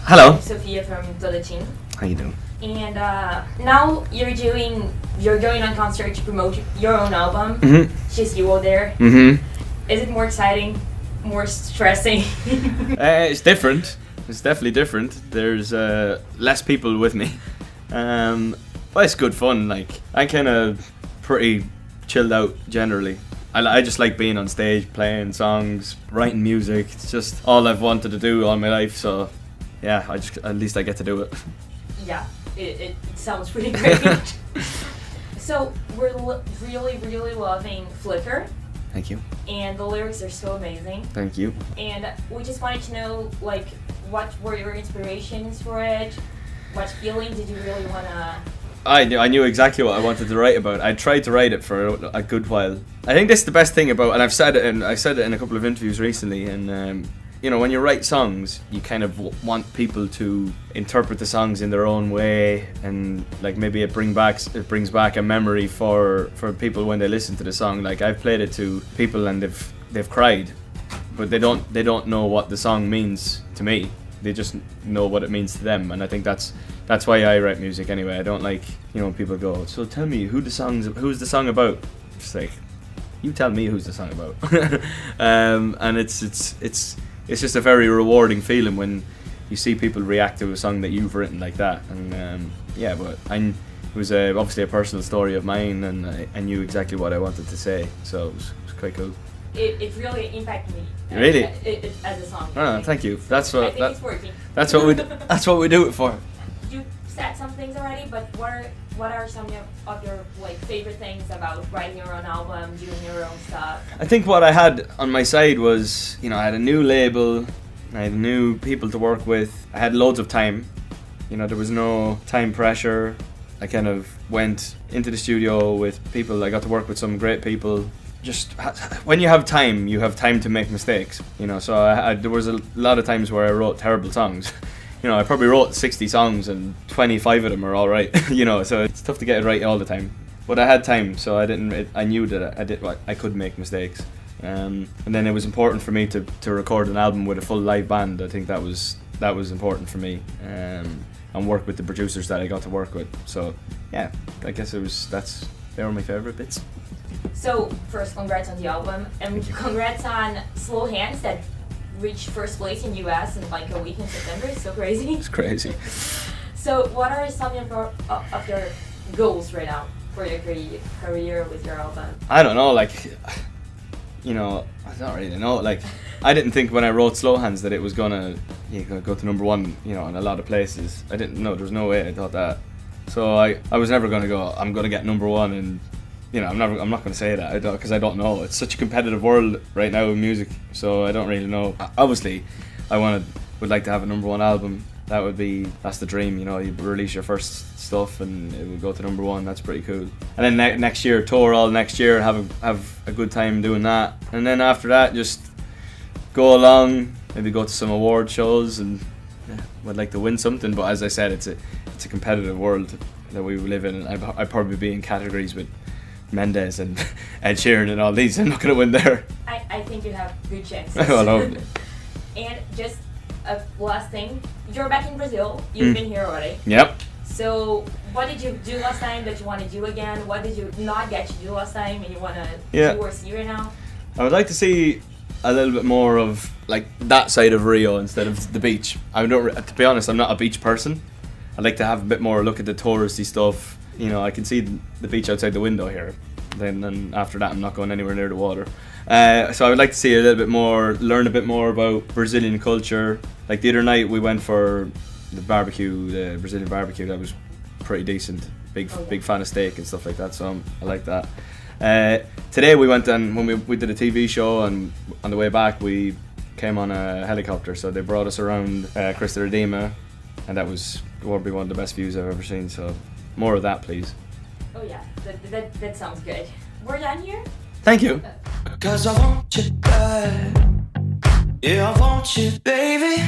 Hello. I'm Sophia from the team. How you doing? And now you're going on concert to promote your own album. Mm-hmm. Just you all there. Mm-hmm. Is it more exciting? More stressing? It's different. It's definitely different. There's less people with me. But it's good fun. Like, I'm kind of pretty chilled out generally. I just like being on stage, playing songs, writing music. It's just all I've wanted to do all my life. So yeah, at least I get to do it. Yeah, it sounds pretty great. So we're really loving Flicker. Thank you. And the lyrics are so amazing. Thank you. And we just wanted to know, like, what were your inspirations for it? What feeling did you really want to... I knew exactly what I wanted to write about. I tried to write it for a good while. I think this is the best thing about, and I said it in a couple of interviews recently, and you know, when you write songs, you kind of want people to interpret the songs in their own way, and like maybe it brings back a memory for people when they listen to the song. Like, I've played it to people and they've cried, but they don't know what the song means to me. They just know what it means to them, and I think that's why I write music anyway. I don't like, you know, people go, so tell me who's the song about. It's like, you tell me who's the song about. And it's just a very rewarding feeling when you see people react to a song that you've written like that. And yeah, but it was obviously a personal story of mine, and I knew exactly what I wanted to say, so it was quite cool. It really impacted me. Really? As a song. Oh, thank you. It's working. That's what we do it for. You said some things already, but what are some of your like favorite things about writing your own album, doing your own stuff? I think what I had on my side was, you know, I had a new label, I had new people to work with, I had loads of time. You know, there was no time pressure. I kind of went into the studio with people. I got to work with some great people. Just when you have time to make mistakes, you know. So there was a lot of times where I wrote terrible songs. You know, I probably wrote 60 songs and 25 of them are all right. You know, so it's tough to get it right all the time. But I had time, so I knew that I could make mistakes. And then it was important for me to record an album with a full live band. I think that was important for me. And work with the producers that I got to work with. So yeah, I guess they were my favorite bits. So first, congrats on the album, and congrats on Slow Hands that reached first place in US in like a week in September. It's so crazy. It's crazy. So what are some of your goals right now for your career with your album? I don't know, like, you know, I don't really know. Like, I didn't think when I wrote Slow Hands that it was gonna go to number one, you know, in a lot of places. I didn't know. There was no way I thought that. So I was never gonna go, I'm gonna get number one, and you know, I'm not going to say that because I don't know. It's such a competitive world right now in music, so I don't really know. Obviously, I would like to have a number one album. That's the dream, you know. You release your first stuff and it would go to number one. That's pretty cool. And then next year, tour all next year, have a good time doing that. And then after that, just go along, maybe go to some award shows, and yeah, would like to win something. But as I said, it's a competitive world that we live in, and I'd probably be in categories with Mendes and Ed Sheeran and all these. I'm not going to win there. I think you have good chances. Well, hopefully. And just a last thing, you're back in Brazil. You've been here already. Yep. So what did you do last time that you want to do again? What did you not get to do last time and you want to do or see right now? I would like to see a little bit more of like that side of Rio instead of the beach. To be honest, I'm not a beach person. I'd like to have a bit more look at the touristy stuff. You know, I can see the beach outside the window here. Then after that, I'm not going anywhere near the water. So I would like to see a little bit more, learn a bit more about Brazilian culture. Like the other night, we went for the Brazilian barbecue. That was pretty decent. Big fan of steak and stuff like that. So I like that. Today we went and when we did a TV show, and on the way back we came on a helicopter. So they brought us around Crista Redeema, and that was probably one of the best views I've ever seen. So. More of that, please. Oh yeah, that sounds good. We're done here? Thank you. 'Cause I want you bad. Yeah, I want you, baby.